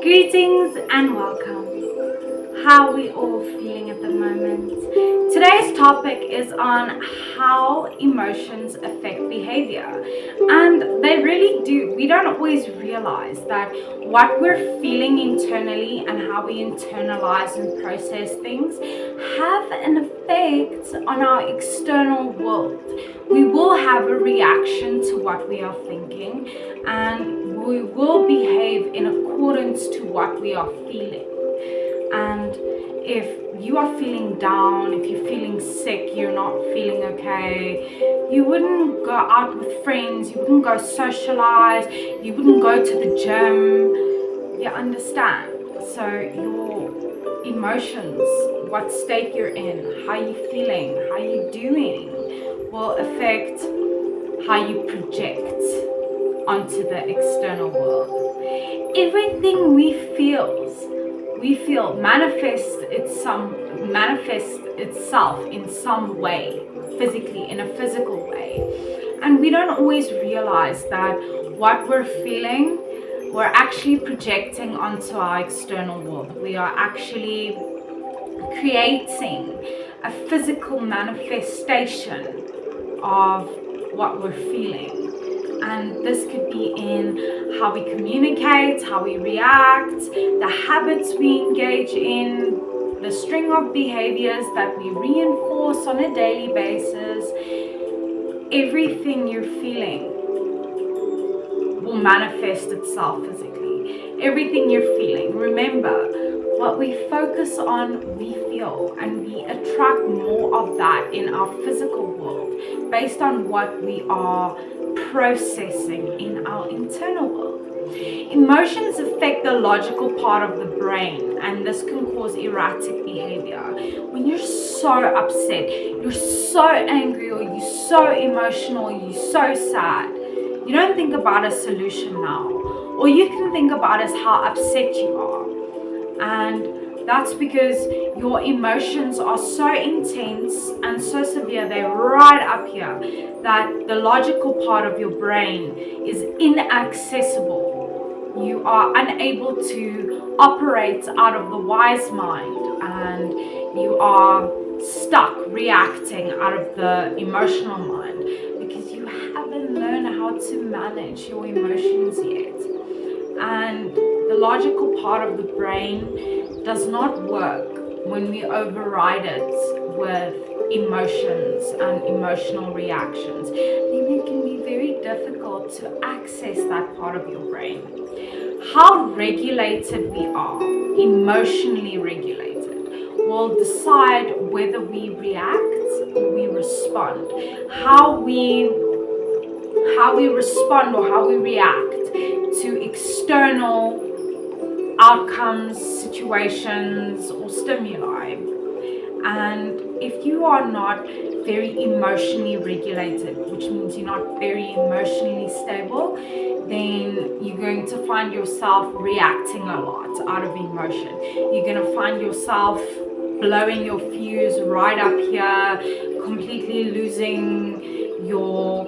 Greetings and welcome. How are we all feeling at the moment? Today's topic is on how emotions affect behavior. And they really do. We don't always realize that what we're feeling internally and how we internalize and process things have an effect on our external world. We will have a reaction to what we are thinking, and we will behave in accordance to what we are feeling. And if you are feeling down, if you're feeling sick, you're not feeling okay, you wouldn't go out with friends, you wouldn't go socialize, you wouldn't go to the gym. You understand? So your emotions, what state you're in, how you feeling, how you doing, will affect how you project onto the external world. Everything we feel manifests itself in some way, physically, in a physical way. And we don't always realize that what we're feeling, we're actually projecting onto our external world. We are actually creating a physical manifestation of what we're feeling. And this could be in how we communicate, how we react, the habits we engage in, the string of behaviors that we reinforce on a daily basis. Everything you're feeling will manifest itself physically. Everything you're feeling. Remember, what we focus on, we feel, and we attract more of that in our physical world based on what we are processing in our internal world. Emotions affect the logical part of the brain, and this can cause erratic behavior. When you're so upset, you're so angry, or you're so emotional, you're so sad, you don't think about a solution now. All you can think about is how upset you are. And that's because your emotions are so intense and so severe, they're right up here, that the logical part of your brain is inaccessible. You are unable to operate out of the wise mind, and you are stuck reacting out of the emotional mind because you haven't learned how to manage your emotions yet. And the logical part of the brain does not work when we override it with emotions and emotional reactions. Then it can be very difficult to access that part of your brain. How regulated we are, emotionally regulated, will decide whether we react or we respond. How we respond or how we react to external outcomes, situations, or stimuli. And if you are not very emotionally regulated, which means you're not very emotionally stable, then you're going to find yourself reacting a lot out of emotion. You're going to find yourself blowing your fuse right up here, completely losing your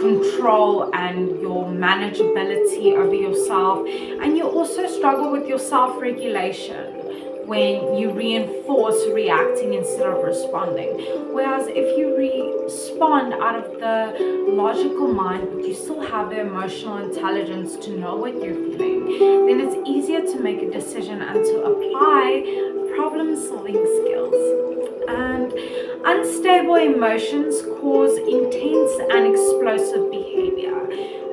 control and your manageability over yourself. And you also struggle with your self-regulation when you reinforce reacting instead of responding. Whereas if you respond out of the logical mind, but you still have the emotional intelligence to know what you're feeling, then it's easier to make a decision and to apply problem-solving skills. And unstable emotions cause intense and explosive behavior.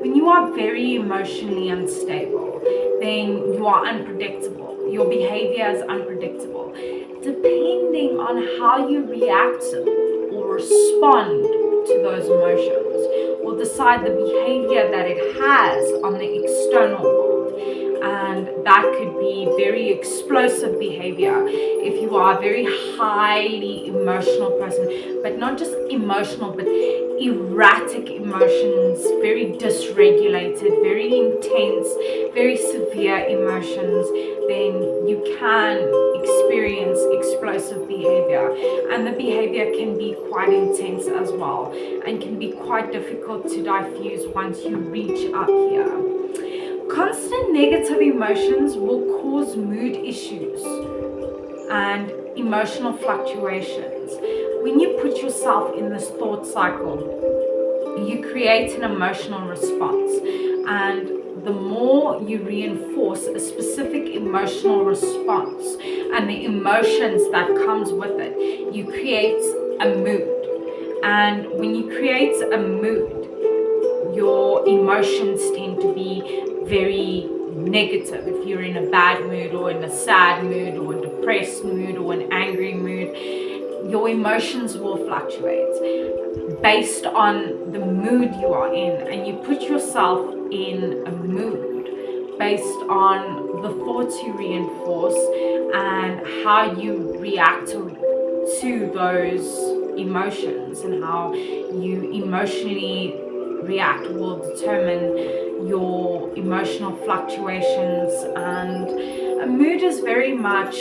When you are very emotionally unstable, then you are unpredictable. Your behavior is unpredictable. Depending on how you react or respond to those emotions will decide the behavior that it has on the external world. And that could be very explosive behavior if you are a very highly emotional person, but not just emotional, but erratic emotions, very dysregulated, very intense, very severe emotions, then you can experience explosive behavior. And the behavior can be quite intense as well, and can be quite difficult to diffuse once you reach up here. Constant negative emotions will cause mood issues and emotional fluctuations. When you put yourself in this thought cycle, you create an emotional response, and the more you reinforce a specific emotional response and the emotions that comes with it, you create a mood. And when you create a mood, your emotions tend to be very negative. If you're in a bad mood or in a sad mood or a depressed mood or an angry mood, your emotions will fluctuate based on the mood you are in, and you put yourself in a mood based on the thoughts you reinforce and how you react to those emotions, and how you emotionally react will determine your emotional fluctuations. And a mood is very much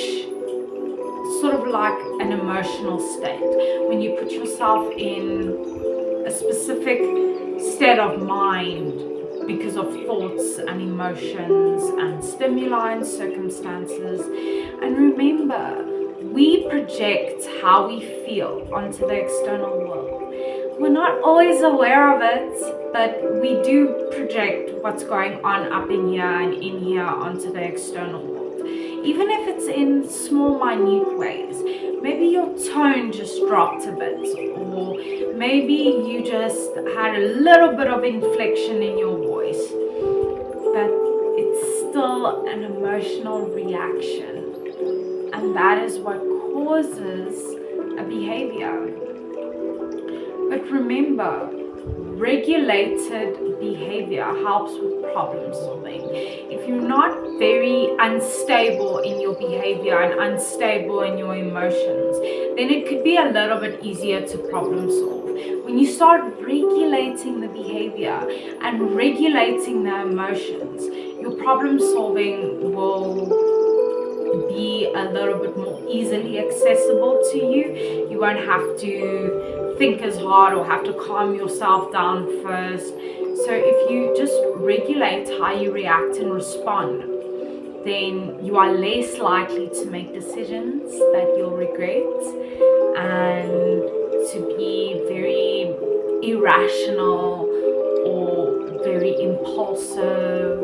sort of like an emotional state. When you put yourself in a specific state of mind because of thoughts and emotions and stimuli and circumstances. And remember, we project how we feel onto the external world. We're not always aware of it, but we do project what's going on up in here and in here onto the external world. Even if it's in small, minute ways. Maybe your tone just dropped a bit, or maybe you just had a little bit of inflection in your voice, but it's still an emotional reaction, and that is what causes a behavior. But remember, regulated behavior helps with problem solving. If you're not very unstable in your behavior and unstable in your emotions, then it could be a little bit easier to problem solve. When you start regulating the behavior and regulating the emotions, your problem solving will be a little bit more easily accessible to you. You won't have to think as hard or have to calm yourself down first. So if you just regulate how you react and respond, then you are less likely to make decisions that you'll regret and to be very irrational or very impulsive.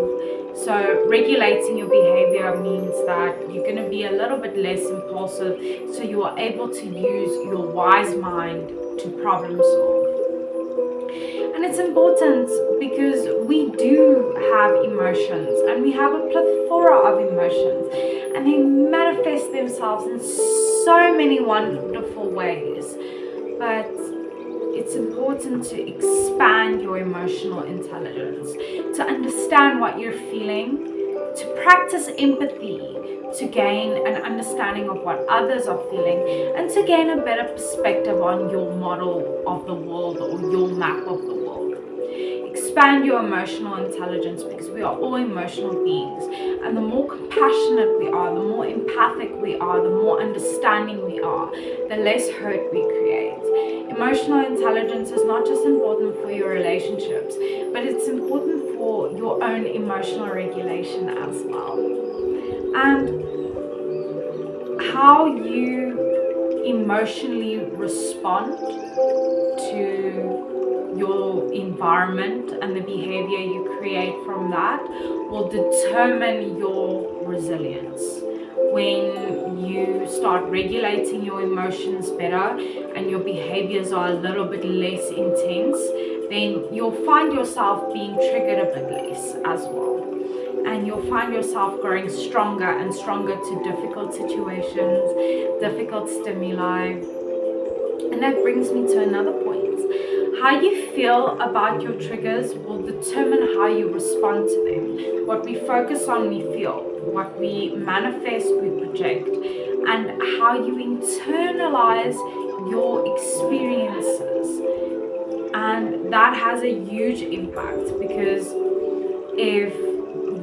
So regulating your behavior means that you're going to be a little bit less impulsive, so you are able to use your wise mind to problem solve. And it's important because we do have emotions, and we have a plethora of emotions, and they manifest themselves in so many wonderful ways. But it's important to expand your emotional intelligence, to understand what you're feeling, to practice empathy, to gain an understanding of what others are feeling, and to gain a better perspective on your model of the world or your map of the world. Expand your emotional intelligence, because we are all emotional beings, and the more compassionate we are, the more empathic we are, the more understanding we are, the less hurt we create. Emotional intelligence is not just important for your relationships, but it's important for your own emotional regulation as well. And how you emotionally respond to your environment and the behavior you create from that will determine your resilience. When you start regulating your emotions better and your behaviors are a little bit less intense, then you'll find yourself being triggered a bit less as well. And you'll find yourself growing stronger and stronger to difficult situations, difficult stimuli. And that brings me to another point. How you feel about your triggers will determine how you respond to them. What we focus on, we feel. What we manifest, we project. And how you internalize your experiences. And that has a huge impact, because if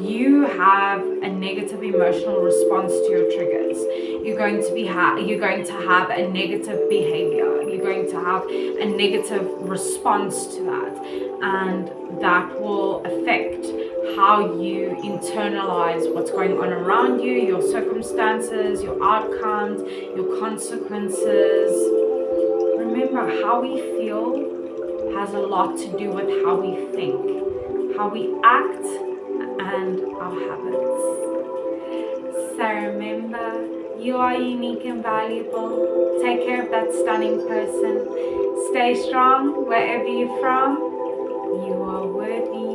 you have a negative emotional response to your triggers, you're going to have a negative behavior. You're going to have a negative response to that, and that will affect how you internalize what's going on around you, your circumstances, your outcomes, your consequences. Remember, how we feel has a lot to do with how we think, how we act, and our habits. So remember, you are unique and valuable. Take care of that stunning person. Stay strong wherever you're from. You are worthy.